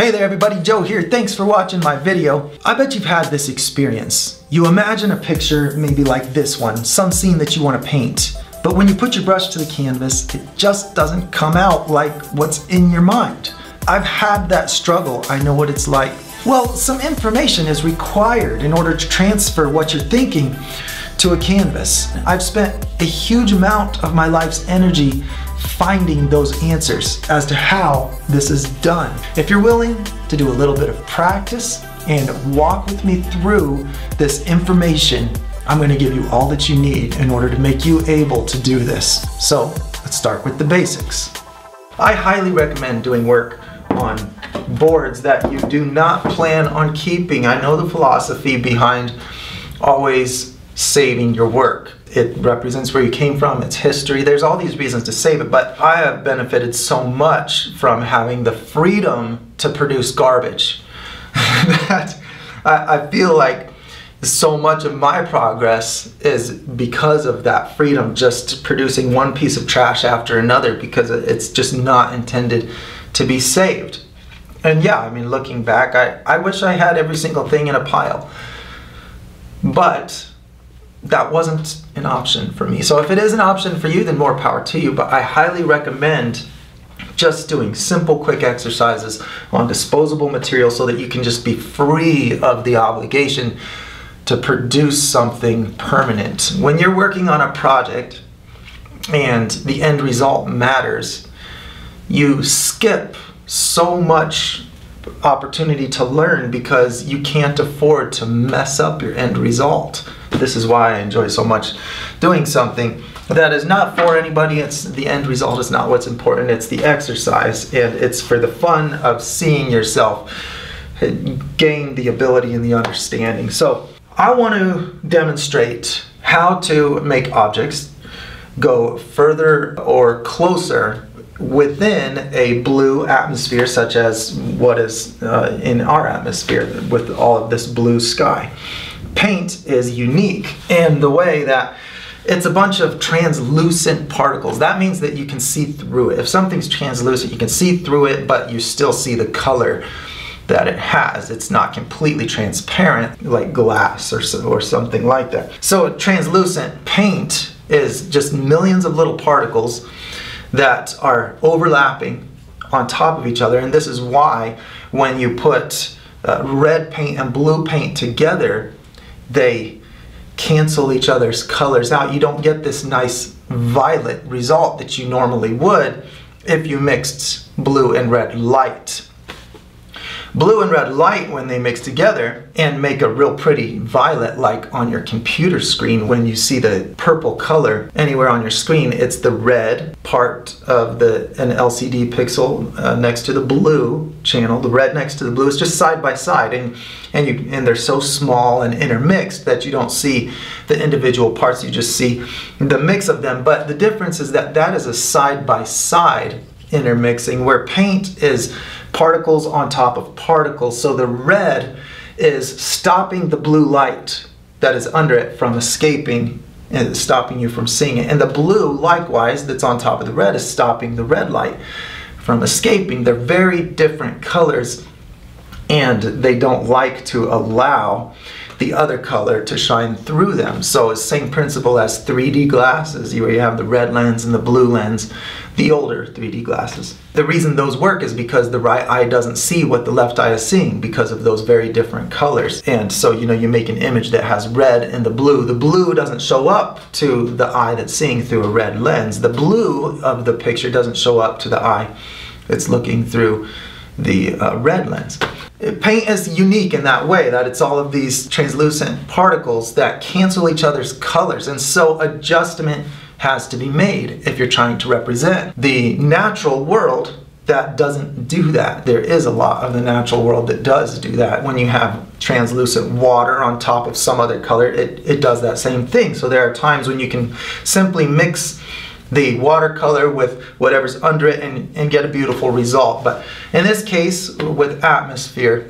Hey there everybody, Joe here. Thanks for watching my video. I bet you've had this experience. You imagine a picture maybe like this one, some scene that you want to paint. But when you put your brush to the canvas, it just doesn't come out like what's in your mind. I've had that struggle. I know what it's like. Well, some information is required in order to transfer what you're thinking to a canvas. I've spent a huge amount of my life's energy finding those answers as to how this is done. If you're willing to do a little bit of practice and walk with me through this information, I'm going to give you all that you need in order to make you able to do this. So let's start with the basics. I highly recommend doing work on boards that you do not plan on keeping. I know the philosophy behind always saving your work. It represents where you came from, its history. There's all these reasons to save it, but I have benefited so much from having the freedom to produce garbage that I feel like so much of my progress is because of that freedom, just producing one piece of trash after another because it's just not intended to be saved. And yeah, I mean, looking back, I wish I had every single thing in a pile, but that wasn't an option for me. So if it is an option for you, then more power to you. But I highly recommend just doing simple, quick exercises on disposable material so that you can just be free of the obligation to produce something permanent. When you're working on a project and the end result matters, you skip so much opportunity to learn because you can't afford to mess up your end result. This is why I enjoy so much doing something that is not for anybody. It's the end result is not what's important. It's the exercise, and it's for the fun of seeing yourself gain the ability and the understanding. So I want to demonstrate how to make objects go further or closer within a blue atmosphere, such as what is in our atmosphere with all of this blue sky. Paint is unique in the way that it's a bunch of translucent particles. That means that you can see through it. If something's translucent, you can see through it, but you still see the color that it has. It's not completely transparent like glass or something like that. So translucent paint is just millions of little particles that are overlapping on top of each other, and this is why when you put red paint and blue paint together, they cancel each other's colors out. You don't get this nice violet result that you normally would if you mixed blue and red light. Blue and red light, when they mix together and make a real pretty violet, like on your computer screen when you see the purple color anywhere on your screen, it's the red part of an LCD pixel next to the blue channel. The red next to the blue is just side by side, and they're so small and intermixed that you don't see the individual parts, you just see the mix of them. But the difference is that that is a side by side intermixing, where paint is particles on top of particles. So the red is stopping the blue light that is under it from escaping and stopping you from seeing it. And the blue, likewise, that's on top of the red is stopping the red light from escaping. They're very different colors, and they don't like to allow the other color to shine through them. So it's the same principle as 3D glasses, where you have the red lens and the blue lens, the older 3D glasses. The reason those work is because the right eye doesn't see what the left eye is seeing because of those very different colors. And so, you know, you make an image that has red and the blue doesn't show up to the eye that's seeing through a red lens. The blue of the picture doesn't show up to the eye that's looking through the red lens. Paint is unique in that way, that it's all of these translucent particles that cancel each other's colors, and so adjustment has to be made if you're trying to represent the natural world that doesn't do that. There is a lot of the natural world that does do that. When you have translucent water on top of some other color, it does that same thing. So there are times when you can simply mix the watercolor with whatever's under it and get a beautiful result. But in this case, with atmosphere,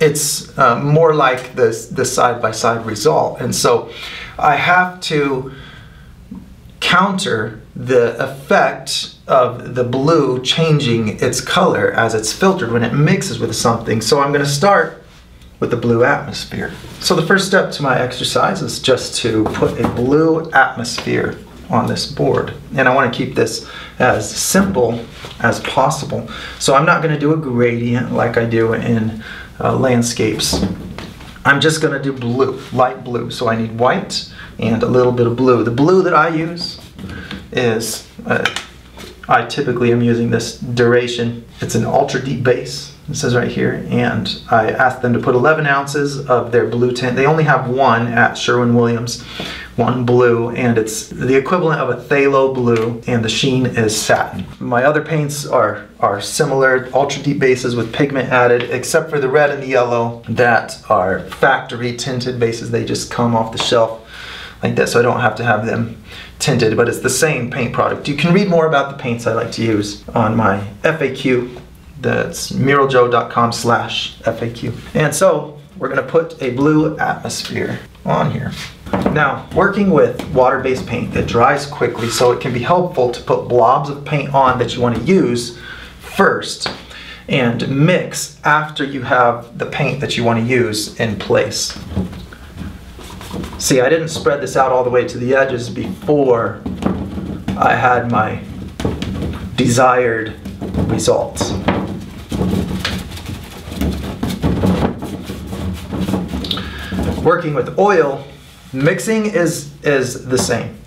it's more like the side-by-side result. And so I have to counter the effect of the blue changing its color as it's filtered when it mixes with something. So I'm going to start with the blue atmosphere. So the first step to my exercise is just to put a blue atmosphere on this board. And I want to keep this as simple as possible. So I'm not going to do a gradient like I do in landscapes. I'm just going to do blue, light blue. So I need white and a little bit of blue. The blue that I use is, I typically am using this Duration. It's an ultra deep base. It says right here, and I asked them to put 11 ounces of their blue tint. They only have one at Sherwin-Williams, one blue, and it's the equivalent of a phthalo blue, and the sheen is satin. My other paints are similar, ultra deep bases with pigment added, except for the red and the yellow that are factory tinted bases. They just come off the shelf like this, so I don't have to have them tinted, but it's the same paint product. You can read more about the paints I like to use on my FAQ. That's muraljoe.com/FAQ. And so we're going to put a blue atmosphere on here. Now, working with water-based paint that dries quickly, so it can be helpful to put blobs of paint on that you want to use first and mix after you have the paint that you want to use in place. See, I didn't spread this out all the way to the edges before I had my desired results. Working with oil, mixing is the same.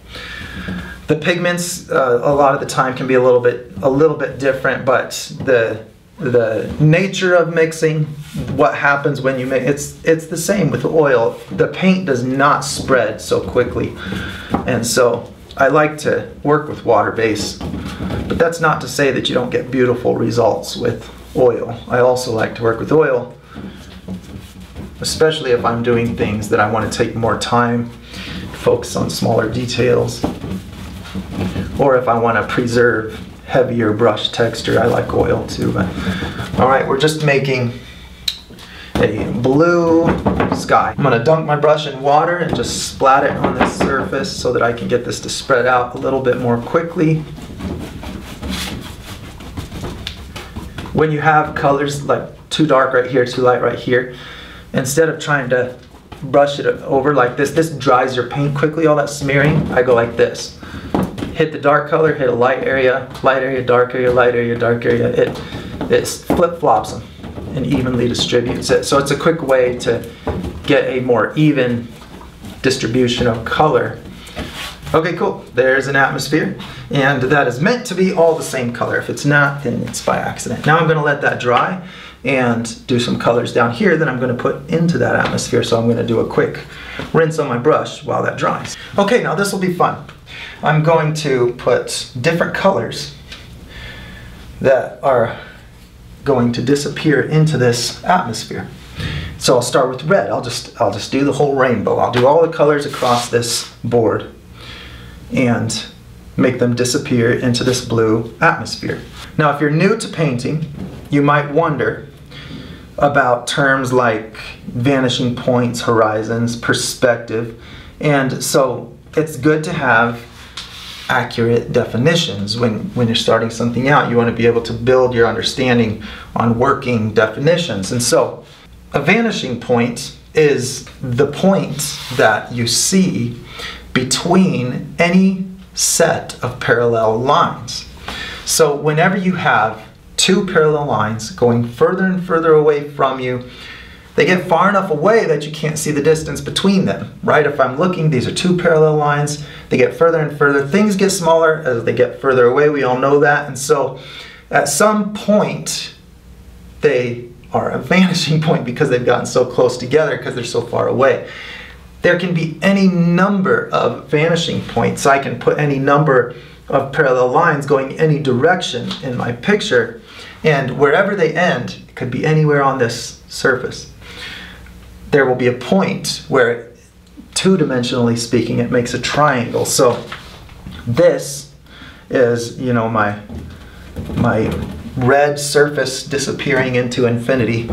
The pigments a lot of the time can be a little bit different, but the nature of mixing, what happens when you mix, it's the same with oil. The paint does not spread so quickly, and so I like to work with water base, but that's not to say that you don't get beautiful results with oil. I also like to work with oil, especially if I'm doing things that I want to take more time, focus on smaller details, or if I want to preserve heavier brush texture. I like oil too. But all right, we're just making a blue sky. I'm going to dunk my brush in water and just splat it on this surface so that I can get this to spread out a little bit more quickly. When you have colors like too dark right here, too light right here, instead of trying to brush it over like this dries your paint quickly, all that smearing, I go like this. Hit the dark color, hit a light area, dark area, light area, dark area. It flip-flops them and evenly distributes it. So it's a quick way to get a more even distribution of color. Okay, cool. There's an atmosphere, and that is meant to be all the same color. If it's not, then it's by accident. Now I'm going to let that dry and do some colors down here that I'm going to put into that atmosphere. So I'm going to do a quick rinse on my brush while that dries. Okay, now this will be fun. I'm going to put different colors that are going to disappear into this atmosphere. So I'll start with red. I'll just do the whole rainbow. I'll do all the colors across this board and make them disappear into this blue atmosphere. Now, if you're new to painting, you might wonder about terms like vanishing points, horizons, perspective, and so it's good to have accurate definitions. When you're starting something out, you want to be able to build your understanding on working definitions. And so a vanishing point is the point that you see between any set of parallel lines. So whenever you have two parallel lines going further and further away from you, they get far enough away that you can't see the distance between them, right? If I'm looking, these are two parallel lines, they get further and further. Things get smaller as they get further away, we all know that. And so at some point, they are a vanishing point because they've gotten so close together because they're so far away. There can be any number of vanishing points. I can put any number of parallel lines going any direction in my picture, and wherever they end, it could be anywhere on this surface, there will be a point where, two-dimensionally speaking, it makes a triangle. So this is, you know, my red surface disappearing into infinity,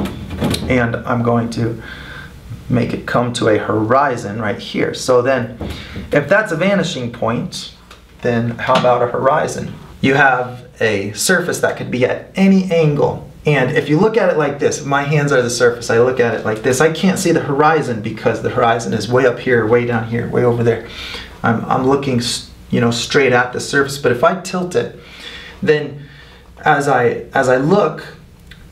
and I'm going to make it come to a horizon right here. So then, if that's a vanishing point, then how about a horizon? You have a surface that could be at any angle. And if you look at it like this, my hands are the surface, I look at it like this, I can't see the horizon because the horizon is way up here, way down here, way over there. I'm looking, you know, straight at the surface. But if I tilt it, then as I look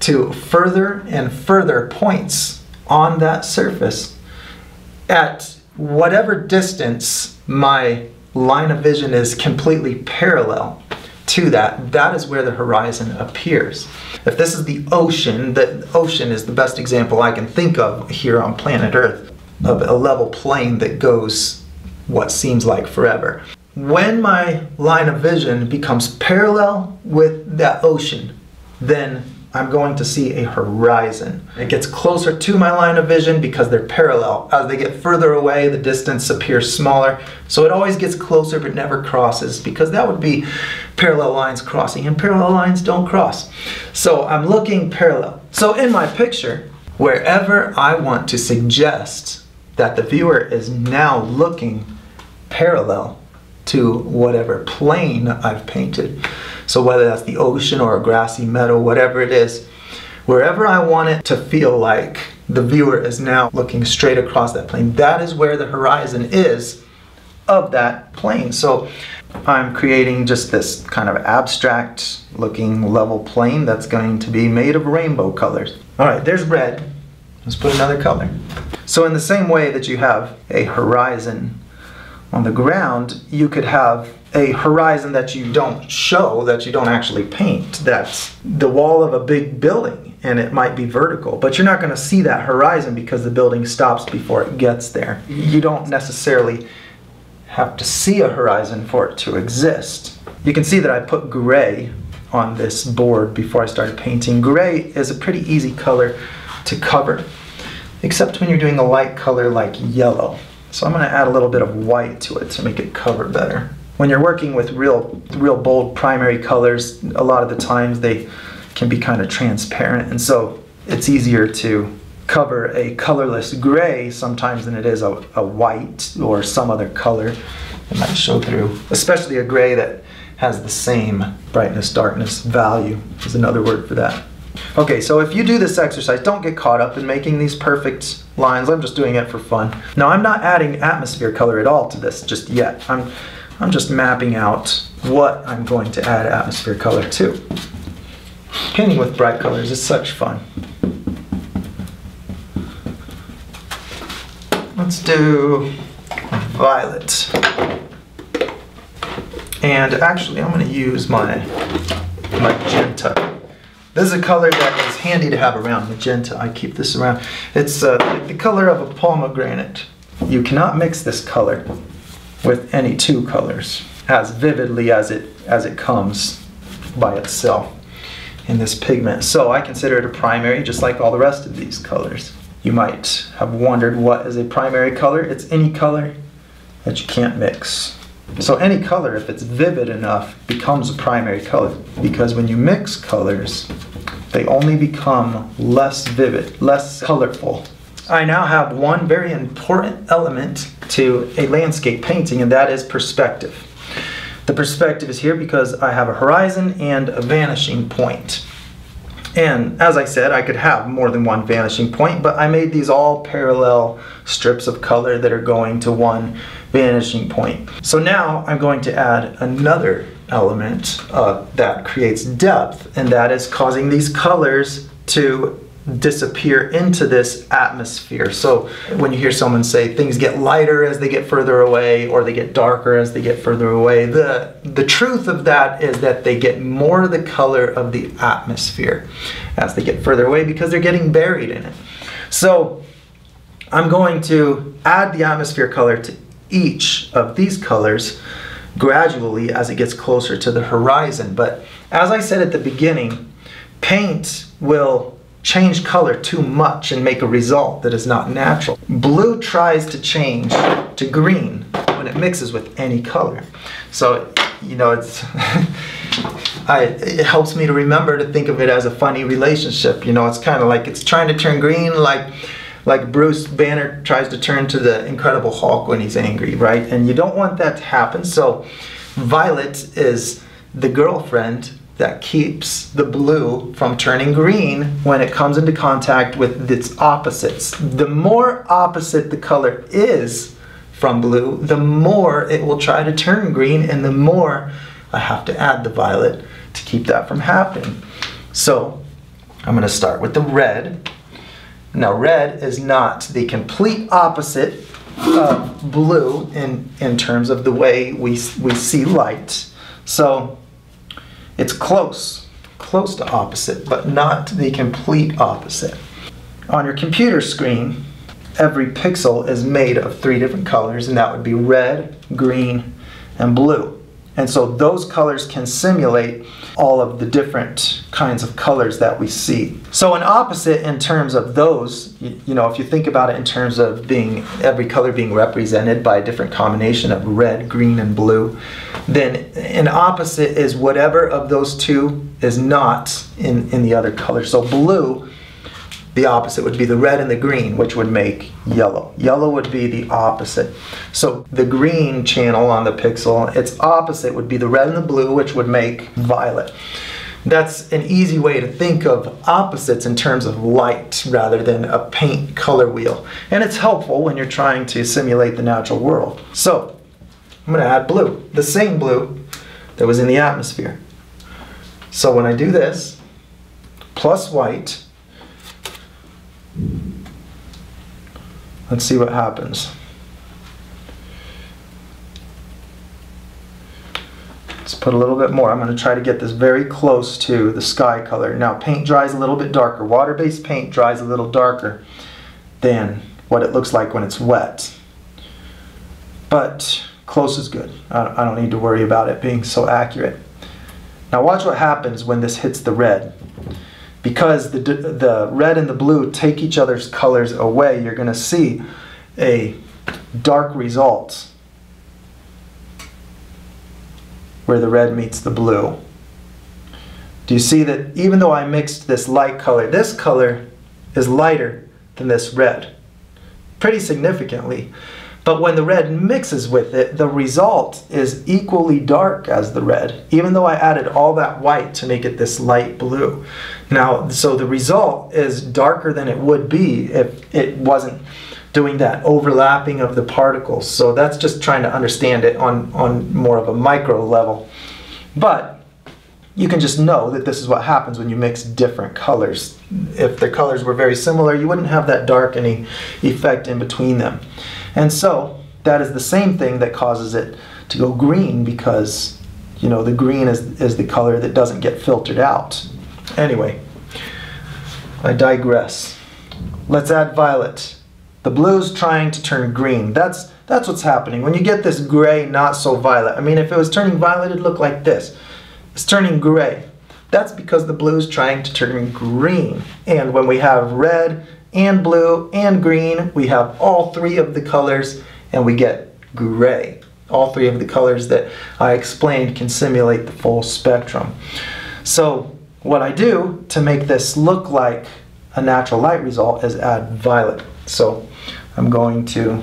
to further and further points on that surface, at whatever distance my line of vision is completely parallel to that, that is where the horizon appears. If this is the ocean is the best example I can think of here on planet Earth, of a level plane that goes what seems like forever. When my line of vision becomes parallel with that ocean, then I'm going to see a horizon. It gets closer to my line of vision because they're parallel. As they get further away, the distance appears smaller. So it always gets closer but never crosses, because that would be parallel lines crossing, and parallel lines don't cross. So I'm looking parallel. So in my picture, wherever I want to suggest that the viewer is now looking parallel to whatever plane I've painted, so whether that's the ocean or a grassy meadow, whatever it is, wherever I want it to feel like the viewer is now looking straight across that plane, that is where the horizon is of that plane. So I'm creating just this kind of abstract looking level plane that's going to be made of rainbow colors. All right, there's red. Let's put another color. So in the same way that you have a horizon on the ground, you could have a horizon that you don't show, that you don't actually paint. That's the wall of a big building, and it might be vertical, but you're not going to see that horizon because the building stops before it gets there. You don't necessarily have to see a horizon for it to exist. You can see that I put gray on this board before I started painting. Gray is a pretty easy color to cover, except when you're doing a light color like yellow. So I'm going to add a little bit of white to it to make it cover better. When you're working with real bold primary colors, a lot of the times they can be kind of transparent, and so it's easier to cover a colorless gray sometimes than it is a white or some other color that might show through. Especially a gray that has the same brightness darkness value is another word for that. Okay, so if you do this exercise, don't get caught up in making these perfect lines. I'm just doing it for fun. Now, I'm not adding atmosphere color at all to this just yet. I'm just mapping out what I'm going to add atmosphere color to. Painting with bright colors is such fun. Let's do violet. And actually, I'm going to use my magenta. This is a color that is handy to have around, magenta. I keep this around. It's the color of a pomegranate. You cannot mix this color with any two colors as vividly as it comes by itself in this pigment. So I consider it a primary, just like all the rest of these colors. You might have wondered, what is a primary color? It's any color that you can't mix. So any color, if it's vivid enough, becomes a primary color, because when you mix colors, they only become less vivid, less colorful. I now have one very important element to a landscape painting, and that is perspective. The perspective is here because I have a horizon and a vanishing point. And as I said, I could have more than one vanishing point, but I made these all parallel strips of color that are going to one vanishing point. So now I'm going to add another element that creates depth, and that is causing these colors to disappear into this atmosphere. So when you hear someone say things get lighter as they get further away, or they get darker as they get further away, the truth of that is that they get more of the color of the atmosphere as they get further away, because they're getting buried in it. So I'm going to add the atmosphere color to each of these colors gradually as it gets closer to the horizon. But as I said at the beginning, paint will change color too much and make a result that is not natural. Blue tries to change to green when it mixes with any color. So, you know, it helps me to remember to think of it as a funny relationship. You know, it's kind of like it's trying to turn green, like Bruce Banner tries to turn to the Incredible Hulk when he's angry, right? And you don't want that to happen. So Violet is the girlfriend that keeps the blue from turning green when it comes into contact with its opposites. The more opposite the color is from blue, the more it will try to turn green, and the more I have to add the violet to keep that from happening. So I'm going to start with the red. Now red is not the complete opposite of blue in terms of the way we see light. So it's close to opposite, but not the complete opposite. On your computer screen, every pixel is made of 3 different colors, and that would be red, green, and blue. And so those colors can simulate all of the different kinds of colors that we see. So an opposite in terms of those, you know, if you think about it in terms of being every color being represented by a different combination of red, green, and blue, then an opposite is whatever of those two is not in the other color. So blue, the opposite would be the red and the green, which would make yellow. Yellow would be the opposite. So the green channel on the pixel, its opposite would be the red and the blue, which would make violet. That's an easy way to think of opposites in terms of light rather than a paint color wheel. And it's helpful when you're trying to simulate the natural world. So I'm going to add blue, the same blue that was in the atmosphere. So when I do this, plus white, let's see what happens. Let's put a little bit more. I'm going to try to get this very close to the sky color. Now paint dries a little bit darker. Water-based paint dries a little darker than what it looks like when it's wet. But close is good. I don't need to worry about it being so accurate. Now watch what happens when this hits the red. Because the red and the blue take each other's colors away, you're going to see a dark result where the red meets the blue. Do you see that even though I mixed this light color, this color is lighter than this red, pretty significantly. But when the red mixes with it, the result is equally dark as the red, even though I added all that white to make it this light blue. Now, so the result is darker than it would be if it wasn't doing that overlapping of the particles. So that's just trying to understand it on more of a micro level. But you can just know that this is what happens when you mix different colors. If the colors were very similar, you wouldn't have that darkening effect in between them. And so that is the same thing that causes it to go green, because, you know, the green is the color that doesn't get filtered out. Anyway, I digress. Let's add violet. The blue's trying to turn green. That's what's happening. When you get this gray, not so violet. I mean, if it was turning violet, it'd look like this. It's turning gray. That's because the blue's trying to turn green. And when we have red and blue and green, we have all 3 of the colors and we get gray. All 3 of the colors that I explained can simulate the full spectrum. So what I do to make this look like a natural light result is add violet. So I'm going to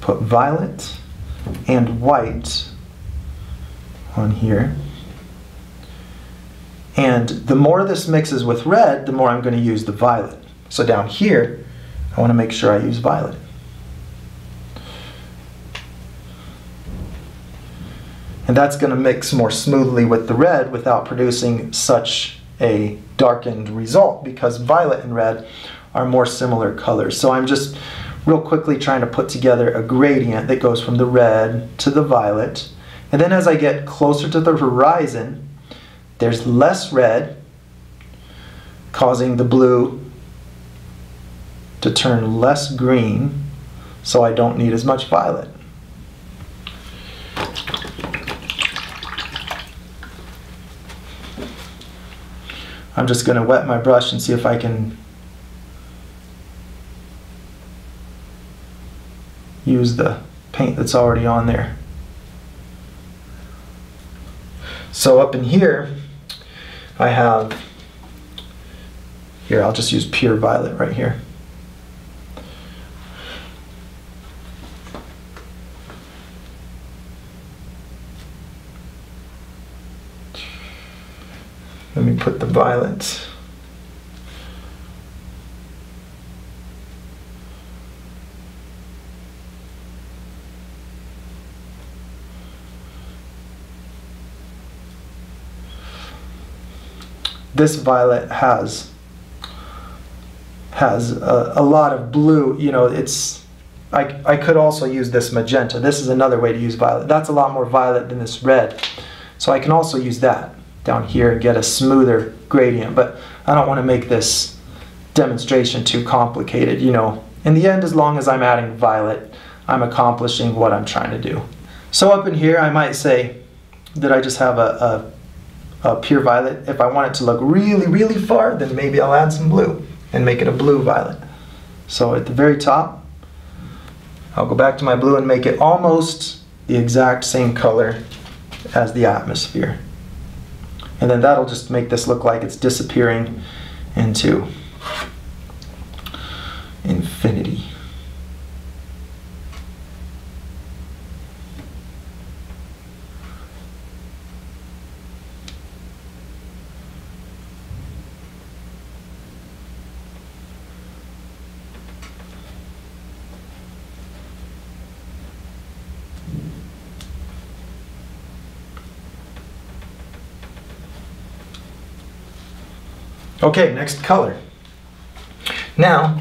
put violet and white on here. And the more this mixes with red, the more I'm going to use the violet. So down here, I want to make sure I use violet. And that's going to mix more smoothly with the red without producing such a darkened result, because violet and red are more similar colors. So I'm just real quickly trying to put together a gradient that goes from the red to the violet. And then as I get closer to the horizon, there's less red, causing the blue to turn less green, so I don't need as much violet. I'm just going to wet my brush and see if I can use the paint that's already on there. So up in here, I have, here I'll just use pure violet right here. violet. This violet has a lot of blue, you know, I could also use this magenta. This is another way to use violet. That's a lot more violet than this red. So I can also use that down here and get a smoother gradient, but I don't want to make this demonstration too complicated, you know. In the end, as long as I'm adding violet, I'm accomplishing what I'm trying to do. So up in here, I might say that I just have a pure violet. If I want it to look really, really far, then maybe I'll add some blue and make it a blue violet. So at the very top, I'll go back to my blue and make it almost the exact same color as the atmosphere. And then that'll just make this look like it's disappearing into infinity. Okay, next color. Now,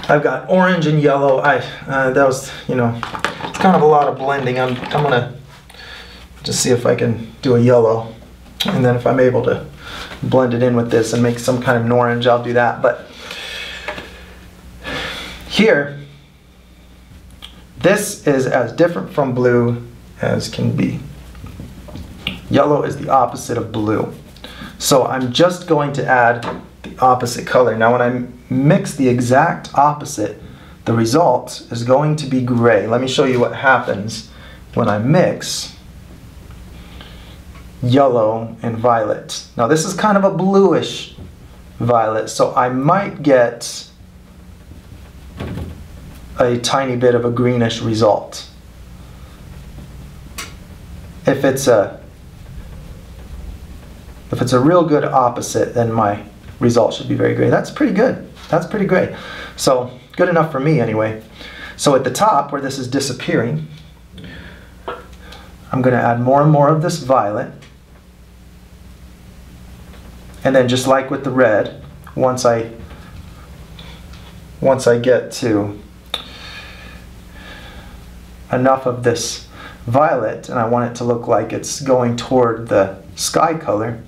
I've got orange and yellow. That was, you know, it's kind of a lot of blending. I'm gonna just see if I can do a yellow, and then if I'm able to blend it in with this and make some kind of an orange, I'll do that. But here, this is as different from blue as can be. Yellow is the opposite of blue. So I'm just going to add the opposite color. Now when I mix the exact opposite, the result is going to be gray. Let me show you what happens when I mix yellow and violet. Now this is kind of a bluish violet, so I might get a tiny bit of a greenish result. If it's a real good opposite, then my result should be very gray. That's pretty good. That's pretty great. So good enough for me anyway. So at the top where this is disappearing, I'm going to add more and more of this violet. And then just like with the red, once I get to enough of this violet and I want it to look like it's going toward the sky color,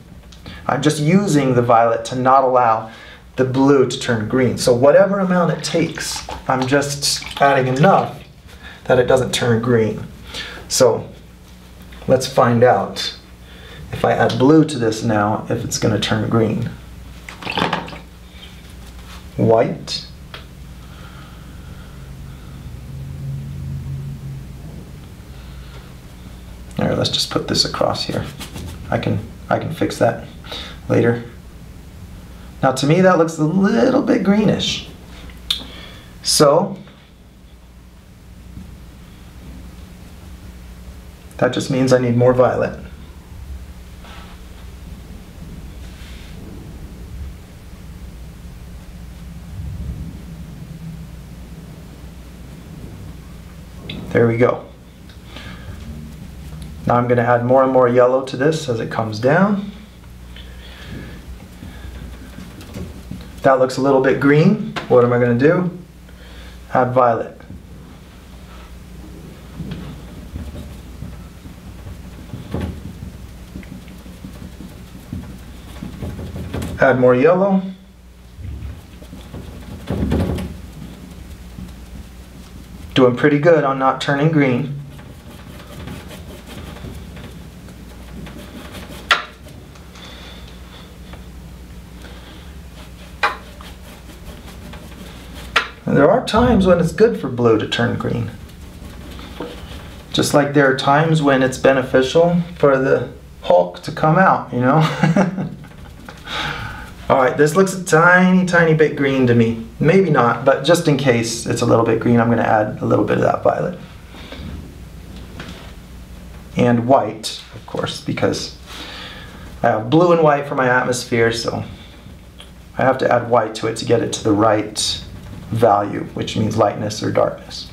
I'm just using the violet to not allow the blue to turn green. So whatever amount it takes, I'm just adding enough that it doesn't turn green. So let's find out if I add blue to this now, if it's going to turn green. White. All right, let's just put this across here. I can fix that later. Now to me that looks a little bit greenish. So that just means I need more violet. There we go. Now I'm going to add more and more yellow to this as it comes down. That looks a little bit green. What am I going to do? Add violet. Add more yellow. Doing pretty good on not turning green. And there are times when it's good for blue to turn green. Just like there are times when it's beneficial for the Hulk to come out, you know? Alright, this looks a tiny, tiny bit green to me. Maybe not, but just in case it's a little bit green, I'm going to add a little bit of that violet. And white, of course, because I have blue and white for my atmosphere, so I have to add white to it to get it to the right value, which means lightness or darkness.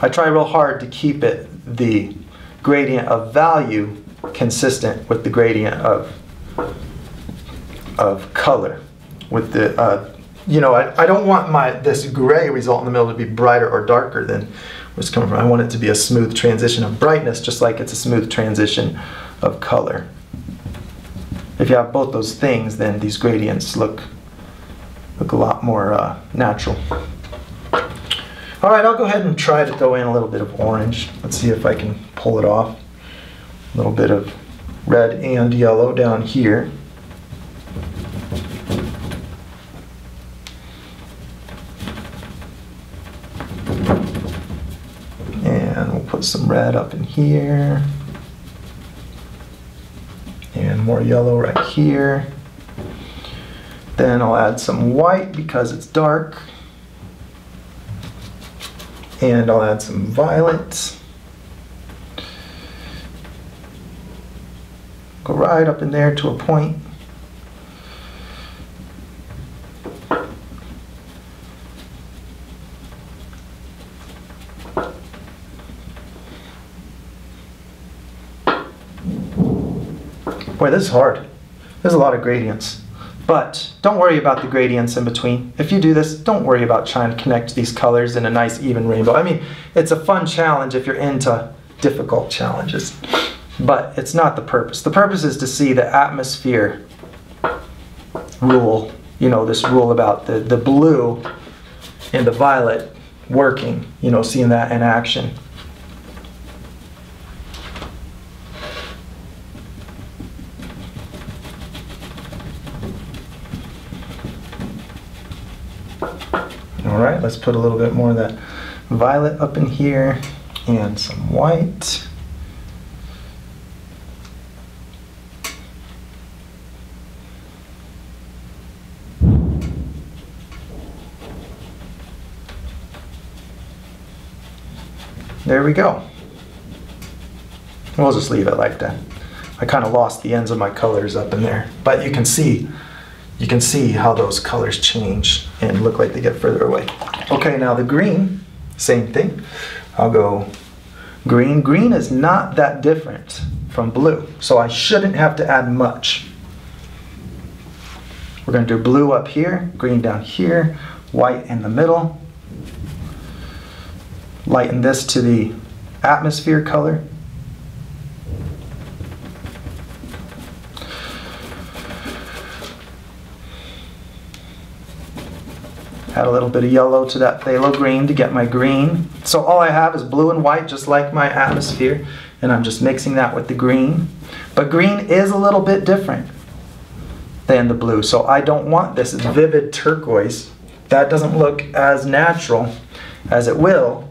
I try real hard to keep the gradient of value consistent with the gradient of color. With the you know, I don't want this gray result in the middle to be brighter or darker than where it's coming from. I want it to be a smooth transition of brightness, just like it's a smooth transition of color. If you have both those things, then these gradients look a lot more natural. All right, I'll go ahead and try to throw in a little bit of orange. Let's see if I can pull it off. A little bit of red and yellow down here. And we'll put some red up in here. And more yellow right here. Then I'll add some white because it's dark. And I'll add some violet. Go right up in there to a point. Boy, this is hard. There's a lot of gradients. But don't worry about the gradients in between. If you do this, don't worry about trying to connect these colors in a nice even rainbow. I mean, it's a fun challenge if you're into difficult challenges. But it's not the purpose. The purpose is to see the atmosphere rule, you know, this rule about the blue and the violet working, you know, seeing that in action. All right, let's put a little bit more of that violet up in here and some white. There we go. We'll just leave it like that. I kind of lost the ends of my colors up in there, but you can see how those colors change and look like they get further away. Okay, now the green, same thing. I'll go green. Green is not that different from blue, so I shouldn't have to add much. We're going to do blue up here, green down here, white in the middle. Lighten this to the atmosphere color. Add a little bit of yellow to that phthalo green to get my green. So all I have is blue and white, just like my atmosphere, and I'm just mixing that with the green. But green is a little bit different than the blue, so I don't want this vivid turquoise. That doesn't look as natural as it will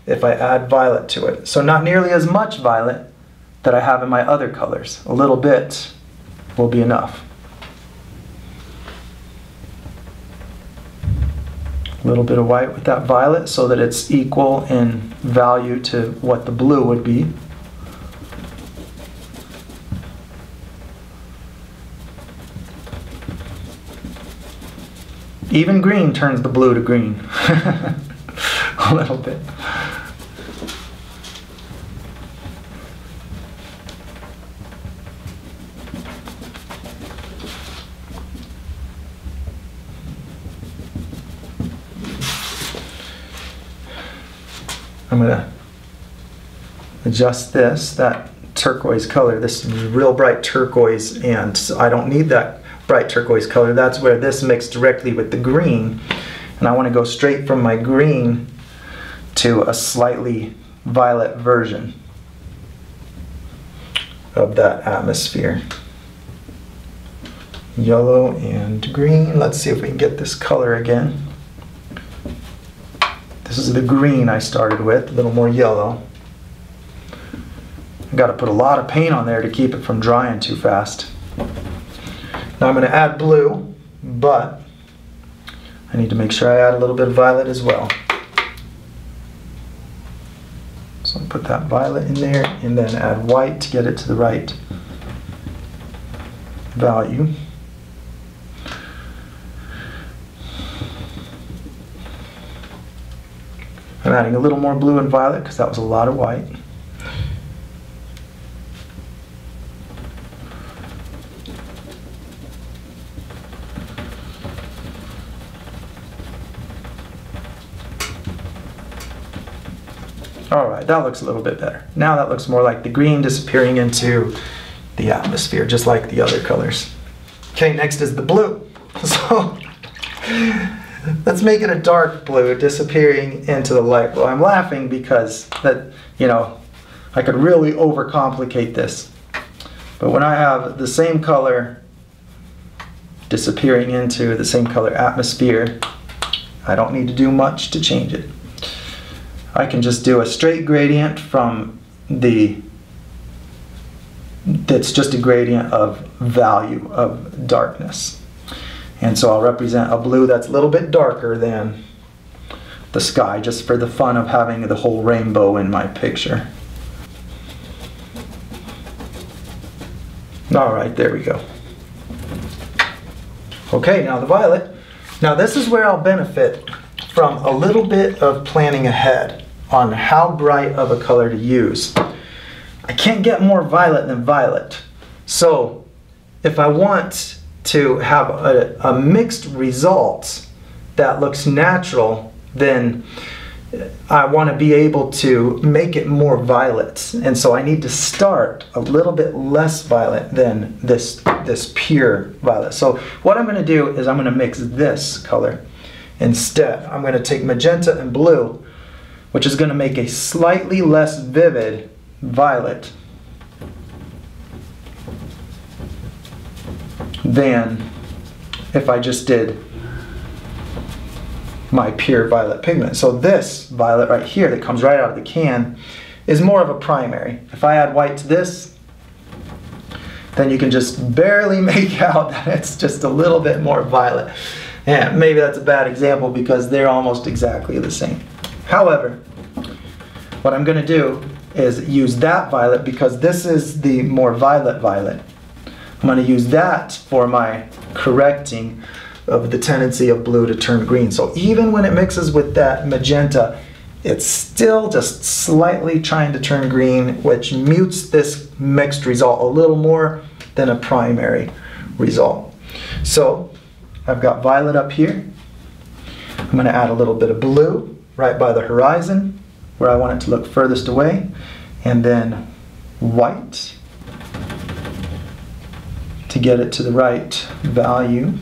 if I add violet to it. So not nearly as much violet that I have in my other colors. A little bit will be enough. A little bit of white with that violet so that it's equal in value to what the blue would be. Even green turns the blue to green. A little bit. I'm going to adjust that turquoise color. This is real bright turquoise, and so I don't need that bright turquoise color. That's where this mixed directly with the green, and I want to go straight from my green to a slightly violet version of that atmosphere. Yellow and green. Let's see if we can get this color again. This is the green I started with, a little more yellow. I've got to put a lot of paint on there to keep it from drying too fast. Now I'm going to add blue, but I need to make sure I add a little bit of violet as well. So I'll put that violet in there and then add white to get it to the right value. I'm adding a little more blue and violet because that was a lot of white. Alright, that looks a little bit better. Now that looks more like the green disappearing into the atmosphere, just like the other colors. Okay, next is the blue. So, let's make it a dark blue disappearing into the light blue. I'm laughing because that, I could really overcomplicate this. But when I have the same color disappearing into the same color atmosphere, I don't need to do much to change it. I can just do a straight gradient from that's just a gradient of value of darkness. And so I'll represent a blue that's a little bit darker than the sky, just for the fun of having the whole rainbow in my picture. Alright, there we go. Okay, now the violet. Now this is where I'll benefit from a little bit of planning ahead on how bright of a color to use. I can't get more violet than violet. So if I want to have a mixed result that looks natural, then I want to be able to make it more violet. And so I need to start a little bit less violet than this pure violet. So what I'm going to do is I'm going to mix this color instead. I'm going to take magenta and blue, which is going to make a slightly less vivid violet than if I just did my pure violet pigment. So this violet right here that comes right out of the can is more of a primary. If I add white to this, then you can just barely make out that it's just a little bit more violet. And maybe that's a bad example because they're almost exactly the same. However, what I'm going to do is use that violet because this is the more violet violet. I'm going to use that for my correcting of the tendency of blue to turn green. So even when it mixes with that magenta, it's still just slightly trying to turn green, which mutes this mixed result a little more than a primary result. So I've got violet up here. I'm going to add a little bit of blue right by the horizon where I want it to look furthest away, and then white to get it to the right value.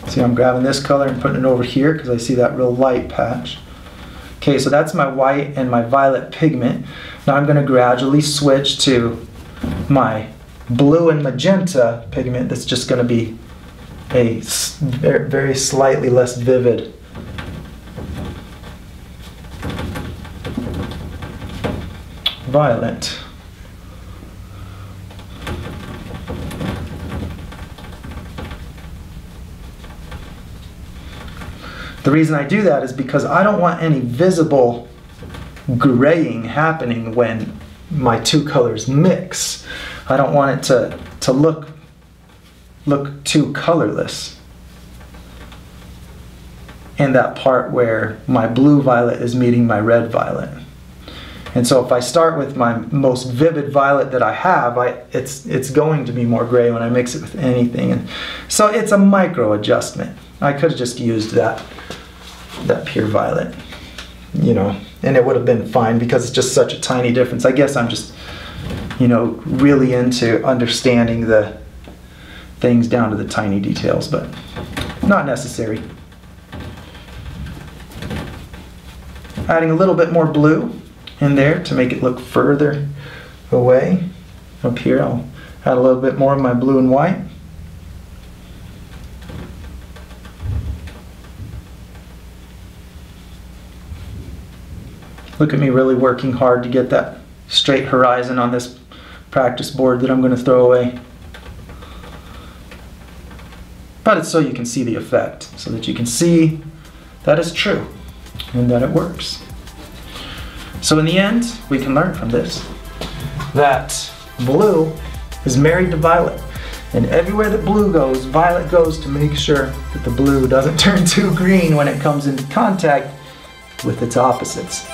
See, I'm grabbing this color and putting it over here because I see that real light patch. Okay, so that's my white and my violet pigment. Now I'm going to gradually switch to my blue and magenta pigment that's just going to be a very slightly less vivid violet. The reason I do that is because I don't want any visible graying happening when my two colors mix. I don't want it to look too colorless in that part where my blue violet is meeting my red violet. And so if I start with my most vivid violet that I have, it's going to be more gray when I mix it with anything. And so it's a micro adjustment. I could have just used that pure violet, and it would have been fine because it's just such a tiny difference. I guess I'm just, really into understanding the things down to the tiny details, but not necessary. Adding a little bit more blue in there to make it look further away. Up here I'll add a little bit more of my blue and white. Look at me really working hard to get that straight horizon on this practice board that I'm going to throw away. But it's so you can see the effect, so that you can see that it's true and that it works. So in the end, we can learn from this that blue is married to violet. And everywhere that blue goes, violet goes to make sure that the blue doesn't turn too green when it comes into contact with its opposites.